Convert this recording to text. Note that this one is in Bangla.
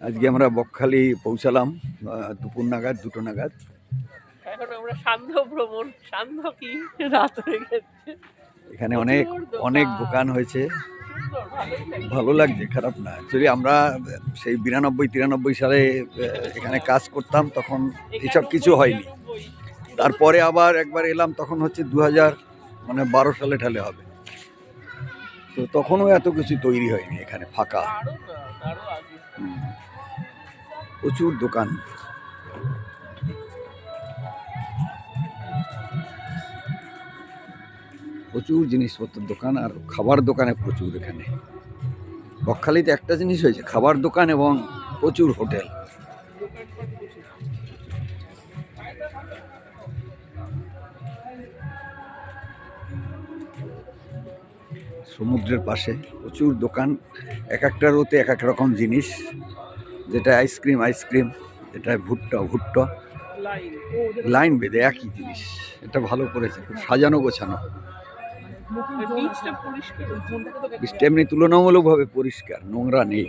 আজকে আমরা বকখালি পৌঁছালাম দুপুর নাগাদ, 2টো নাগাদ। এখন আমরা সান্ধ্য ভ্রমণ, সান্ধ্য কি রাত হয়ে গেছে। এখানে অনেক দোকান হয়েছে, ভালো লাগছে, খারাপ না। অ্যাকচুয়ালি আমরা সেই 92-93 সালে এখানে কাজ করতাম, তখন এসব কিছু হয়নি। তারপরে আবার একবার এলাম, তখন হচ্ছে 2012 সালে ঠালে হবে, তো তখনও এত কিছু তৈরি হয়নি, এখানে ফাঁকা, প্রচুর দোকান। প্রচুর জিনিসপত্রের দোকান আর খাবার দোকানে প্রচুর। এখানে বকখালিতে একটা জিনিস হয়েছে, খাবার দোকান এবং প্রচুর হোটেল। সমুদ্রের পাশে প্রচুর দোকান, এক একটা রোতে এক এক রকম জিনিস, যেটা আইসক্রিম, যেটা ভুট্টা লাইন বেঁধে একই জিনিস। এটা ভালো করেছে, খুব সাজানো গোছানো। বীজটা এমনি তুলনামূলকভাবে পরিষ্কার, নোংরা নেই।